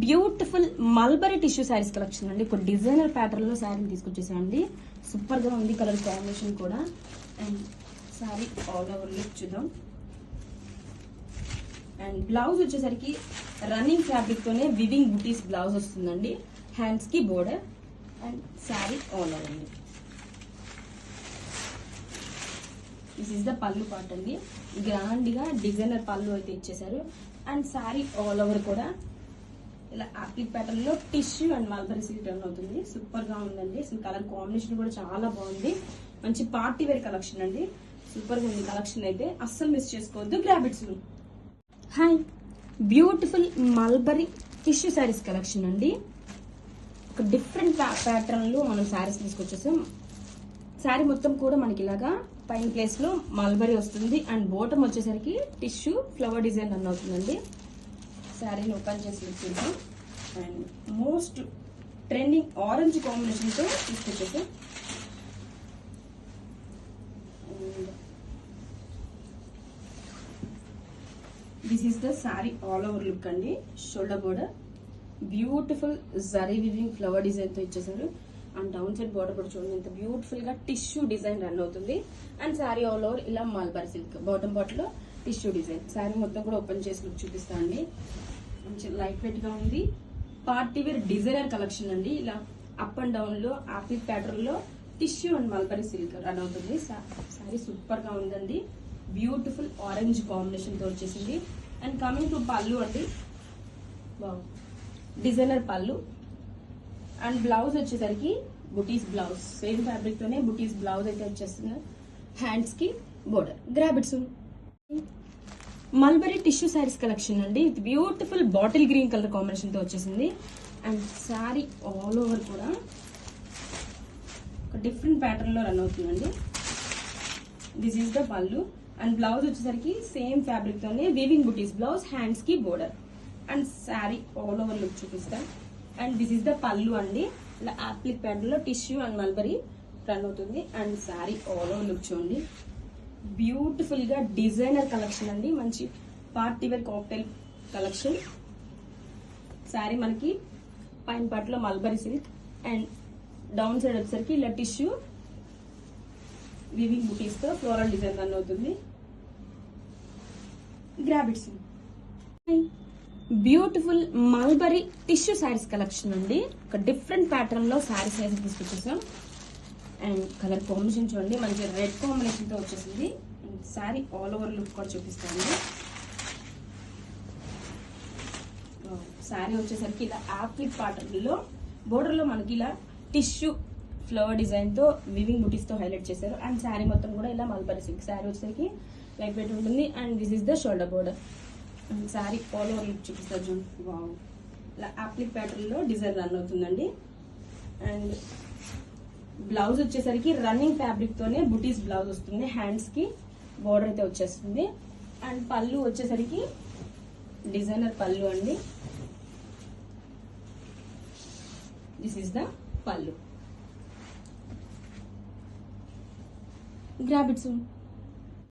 Beautiful mulberry tissue saris collection అండి. ఇప్పుడు designer pattern లో శారీ తీసుకొచ్చేసామండి. సూపర్ గా ఉంది కలర్ కాంబినేషన్ కూడా. And sari all over look చూద్దాం. అండ్ బ్లౌజ్ వచ్చేసరికి రన్నింగ్ ఫ్యాబ్రిక్ తోనే వివింగ్ బుటీస్ బ్లౌజ్ వస్తుందండి. హ్యాండ్స్ కి border and sari all over అండి. దిస్ ఇస్ ద పళ్ళు పార్ట్ అండి. గ్రాండ్ గా డిజైనర్ పళ్ళు అయితే ఇచ్చేసారు. అండ్ శారీ ఆల్ ఓవర్ కూడా ఇలా ఆప్లిక్ ప్యాటర్న్ లో tissue and mulberry silk turn అవుతుంది. సూపర్ గా ఉందండి. అసలు కలర్ కాంబినేషన్ కూడా చాలా బాగుంది. మంచి పార్టీ వేర్ కలెక్షన్ అండి. సూపర్ గా ఉంది కలెక్షన్ అయితే, అస్సలు మిస్ చేసుకోవద్దు. Grabits. Hi, beautiful mulberry tissue saris collection అండి. ఒక డిఫరెంట్ ప్యాటర్న్ లో మనం శారీస్ తీసుకొచ్చేసాం. శారీ మొత్తం కూడా మనకి ఇలాగా పైన ప్లేస్ లో మల్బరీ వస్తుంది. అండ్ బాటమ్ వచ్చేసరికి టిష్యూ ఫ్లవర్ డిజైన్ రన్ అవుతుందండి. శారీని ఓపెన్ చేసి చూద్దాం. And most trending orange combination తో తీసుకొచ్చేసాం. This is the sari all over look అండి. Shoulder border beautiful zari weaving flower design తో ఇచ్చేసారు. అండ్ డౌన్ సైడ్ బోర్డర్ కూడా చూడండి ఎంత బ్యూటిఫుల్ గా టిష్యూ డిజైన్ రన్ అవుతుంది. అండ్ శారీ ఆల్ ఓవర్ ఇలా మల్బరీ సిల్క్ బాటమ్ పార్ట్ లో టిష్యూ డిజైన్. శారీ మొత్తం కూడా ఓపెన్ చేసి లుక్ చూపిస్తా అండి. మంచి లైట్ వెయిట్ గా ఉంది. పార్టీ వేర్ డిజైనర్ కలెక్షన్ అండి. ఇలా అప్ అండ్ డౌన్ లో ఆపిల్ ప్యాటర్న్ లో tissue and mulberry silk run అవుతుంది. శారీ సూపర్ గా ఉందండి. బ్యూటిఫుల్ ఆరెంజ్ కాంబినేషన్ తో వచ్చేసింది. అండ్ కమింగ్ టు పళ్ళు అండి. డిజైనర్ పళ్ళు. అండ్ బ్లౌజ్ వచ్చేసరికి బుటీస్ బ్లౌజ్. సేమ్ ఫ్యాబ్రిక్ తోనే బుటీస్ బ్లౌజ్ అయితే వచ్చేస్తుంది. హ్యాండ్స్ కి border. Grabits. Mulberry tissue saris collection అండి. ఇది beautiful bottle green colour combination తో వచ్చేసింది. అండ్ శారీ ఆల్ ఓవర్ కూడా ఒక డిఫరెంట్ ప్యాటర్న్ లో రన్ అవుతుందండి. This is the pallu. And blouse వచ్చేసరికి సేమ్ ఫ్యాబ్రిక్ తోనే వీవింగ్ బుటీస్ బ్లౌజ్. హ్యాండ్స్ కి border. And sari all over look చూపిస్తాం. And this is the pallu అండి. ఇలా ఆప్లిక్ ప్యాటర్న్ లో టిష్యూ అండ్ మల్బరీ రన్ అవుతుంది. And sari all over look చూడండి. బ్యూటిఫుల్ గా డిజైనర్ కలెక్షన్ అండి. మంచి party wear cocktail collection. Sari మనకి పైన పార్ట్ లో mulberry silk and down side వచ్చేసరికి ఇలా టిష్యూ వివింగ్ బుటీస్ తో ఫ్లోరల్ డిజైన్ రన్ అవుతుంది. Grabits. Beautiful mulberry tissue saris collection అండి. ఒక డిఫరెంట్ ప్యాటర్న్ లో శారీస్ అయితే తీసుకొచ్చేసాం. అండ్ కలర్ కాంబినేషన్ చూడండి. మంచి రెడ్ కాంబినేషన్ తో వచ్చేసింది. శారీ ఆల్ ఓవర్ లుక్ కూడా చూపిస్తాను. శారీ వచ్చేసరికి ఇలా ఆప్లిక్ ప్యాటర్న్ లో బోర్డర్ లో మనకి ఇలా టిష్యూ ఫ్లవర్ డిజైన్ తో వివింగ్ బుటీస్ తో హైలైట్ చేశారు. అండ్ శారీ మొత్తం కూడా ఇలా మల్బరీ సిల్క్. శారీ వచ్చేసరికి లైట్ వెయిట్ ఉంటుంది. And this is the shoulder border. Sari all over look చూపిస్తారు చూడండి. వావ్, ఇలా ఆప్లిక్ ప్యాటర్న్ లో డిజైన్ రన్ అవుతుందండి. అండ్ బ్లౌజ్ వచ్చేసరికి రన్నింగ్ ఫ్యాబ్రిక్ తోనే బుటీస్ బ్లౌజ్ వస్తుంది. హ్యాండ్స్ కి బోర్డర్ అయితే వచ్చేస్తుంది. అండ్ పళ్ళు వచ్చేసరికి డిజైనర్ పళ్ళు అండి. దిస్ ఇస్ ద పళ్ళు. గ్రాబిట్స్.